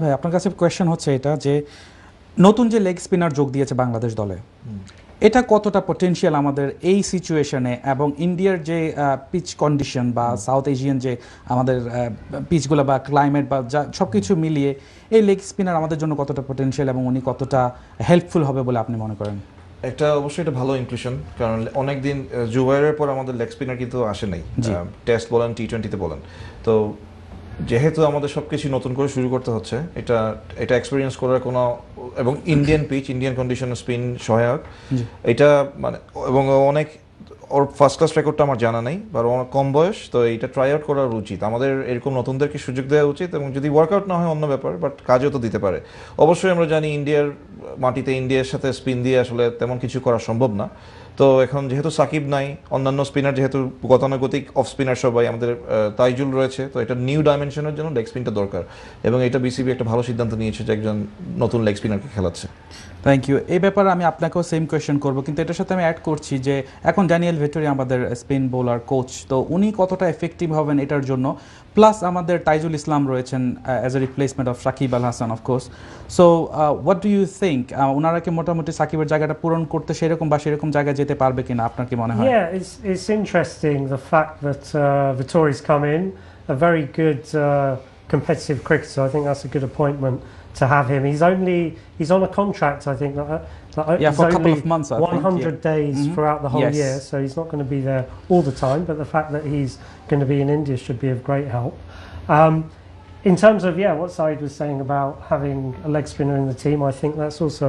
ভাই আপনার কাছে কোয়েশ্চেন হচ্ছে এটা যে নতুন যে লেগ স্পিনার যোগ দিয়েছে বাংলাদেশ দলে এটা কতটা পটেনশিয়াল আমাদের এই সিচুয়েশনে এবং ইন্ডিয়ার যে পিচ কন্ডিশন বা সাউথ এশিয়ান যে আমাদের পিচগুলো বা ক্লাইমেট বা যা সব কিছু মিলিয়ে এই লেগ স্পিনার আমাদের জন্য কতটা পটেনশিয়াল এবং উনি কতটা হেল্পফুল হবে বলে আপনি মনে করেন? একটা অবশ্যই এটা ভালো ইনক্লুশন, কারণ অনেকদিন জুবাইরের পর আমাদের লেগ স্পিনার কিন্তু আসে নাই, টেস্ট বলেন টি-20-তে বলেন। তো যেহেতু আমাদের সব কিছু নতুন করে শুরু করতে হচ্ছে, এটা এক্সপিরিয়েন্স করার কোনো, এবং ইন্ডিয়ান পিচ, ইন্ডিয়ান কন্ডিশনে স্পিন সহায়ক এটা মানে, এবং অনেক ওর ফার্স্ট ক্লাস রেকর্ডটা আমার জানা নেই, বা অনেক কম বয়স, তো এটা ট্রাই আউট করা উচিত আমাদের। এরকম নতুনদেরকে সুযোগ দেওয়া উচিত, এবং যদি ওয়ার্কআউট না হয় অন্য ব্যাপার, বাট কাজও তো দিতে পারে। অবশ্যই আমরা জানি ইন্ডিয়ার মাটিতে ইন্ডিয়ার সাথে স্পিন দিয়ে আসলে তেমন কিছু করা সম্ভব না। তো এখন যেহেতু সাকিব নাই, অন্যান্য স্পিনার যেহেতু গতানুগতিক অফ স্পিনার সবাই, আমাদের তাইজুল রয়েছে, তো এটা নিউ ডাইমেনশনের জন্য লেগ স্পিনটা দরকার, এবং এটা বিসিবি একটা ভালো সিদ্ধান্ত নিয়েছে যে একজন নতুন লেগ স্পিনারকে খেলাচ্ছে। Thank you. এই ব্যাপারে আমি আপনাকেও সেম কোয়েশ্চেন করব, কিন্তু এটার সাথে আমি অ্যাড করছি যে এখন ড্যানিয়েল ভেটরি আমাদের স্পিন বোলার কোচ, তো উনি কতটা এফেক্টিভ হবেন এটার জন্য, প্লাস আমাদের তাইজুল ইসলাম রয়েছেন as a replacement of Shakib Al Hasan of course. So what do you think, ওনারা কি মোটামুটি সাকিবের জায়গাটা পূরণ করতে সেরকম বা সেরকম জায়গায় যেতে পারবে কিনা, আপনার কি মনে হয়? Yeah, it's interesting the fact that Vittori's come in, a very good competitive cricketer. I think that's a good appointment to have him. He's on a contract, I think. For a couple of months, I 100 days throughout the whole year, so he's not going to be there all the time. But the fact that he's going to be in India should be of great help. In terms of what Saeed was saying about having a leg spinner in the team, I think that's also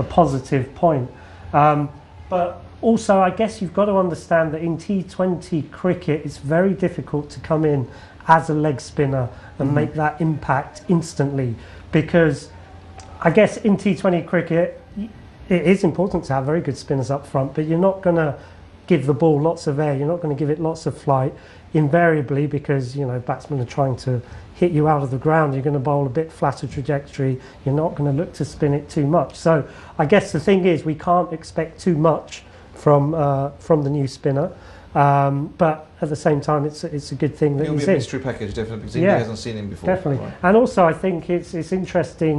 a positive point. But also, I guess you've got to understand that in T20 cricket, it's very difficult to come in as a leg spinner and make that impact instantly, because I guess in T20 cricket it is important to have very good spinners up front, but you're not going to give the ball lots of air, you're not going to give it lots of flight invariably, because batsmen are trying to hit you out of the ground. You're going to bowl a bit flatter trajectory, you're not going to look to spin it too much. So I guess the thing is we can't expect too much from the new spinner. But at the same time, it's a good thing that he's in. It'll be a mystery package, definitely, because India hasn't seen him before. Definitely. Right. And also, I think it's interesting,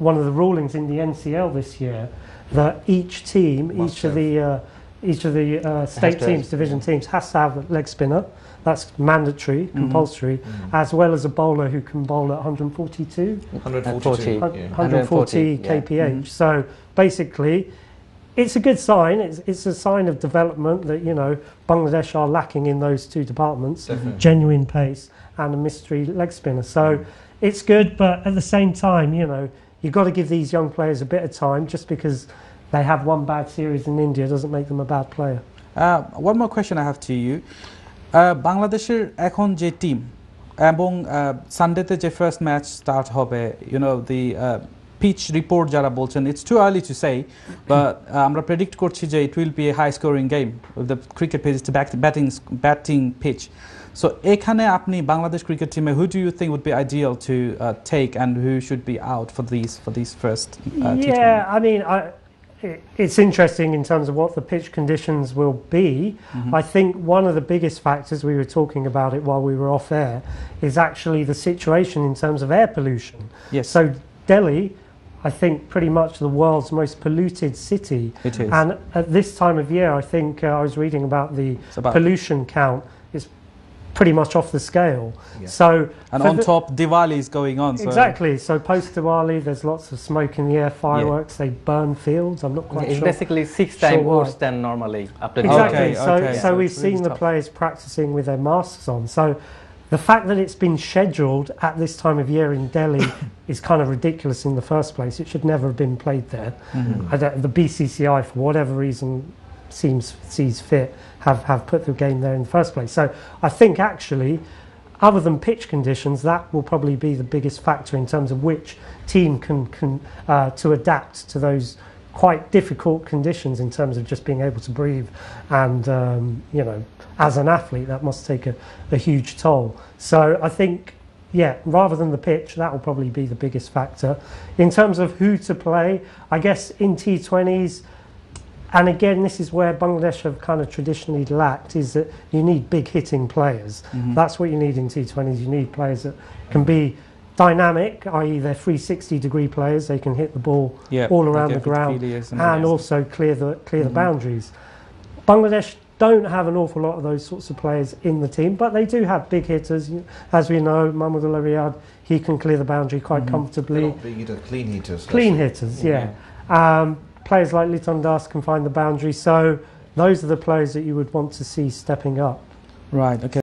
one of the rulings in the NCL this year, that each team, each of the state teams, division teams, has to have a leg spinner. That's mandatory, compulsory, as well as a bowler who can bowl at 140 kph. So basically, it's a good sign. It's a sign of development that Bangladesh are lacking in those two departments: genuine pace and a mystery leg spinner. So it's good, but at the same time, you've got to give these young players a bit of time. Just because they have one bad series in India doesn't make them a bad player. One more question I have to you. বাংলাদেশের এখন যে team এবং সানডেতে যে first match start হবে, দি pitch report যারা বলছেন, it's too early to say, but আমরা predict করছি যে it will be a high scoring game. The cricket pitch is batting pitch. So এখানে আপনি বাংলাদেশ ক্রিকেট টিমে who do you think would be ideal to take and who should be out for this first? I mean, it's interesting in terms of what the pitch conditions will be. I think one of the biggest factors, we were talking about it while we were off air, is actually the situation in terms of air pollution. Yes. So Delhi, I think, pretty much the world's most polluted city. It is. And at this time of year, I think I was reading about the pollution count. It's pretty much off the scale. So on top, Diwali is going on. Exactly. So post Diwali, there's lots of smoke in the air, fireworks. They burn fields. I'm not quite sure. It's basically 6 times worse than normally after Exactly. Diwali. So we've seen the players practicing with their masks on. So the fact that it's been scheduled at this time of year in Delhi is kind of ridiculous in the first place. It should never have been played there. The BCCI, for whatever reason, sees fit, have put the game there in the first place. So I think actually, other than pitch conditions, that will probably be the biggest factor in terms of which team can to adapt to those quite difficult conditions in terms of just being able to breathe. And as an athlete, that must take a huge toll. So I think, rather than the pitch, that will probably be the biggest factor. In terms of who to play, I guess in T20s, and again, this is where Bangladesh have kind of traditionally lacked, is that you need big hitting players. That's what you need in T20s. You need players that can be dynamic, i.e. they're 360-degree players. They can hit the ball all around the ground and also clear the boundaries. Bangladesh don't have an awful lot of those sorts of players in the team, but they do have big hitters. As we know, Mahmoudullah Riyad, he can clear the boundary quite comfortably. Big hitter, clean hitters. Clean hitters, yeah. Players like Liton Das can find the boundary, so those are the players that you would want to see stepping up. Right, okay.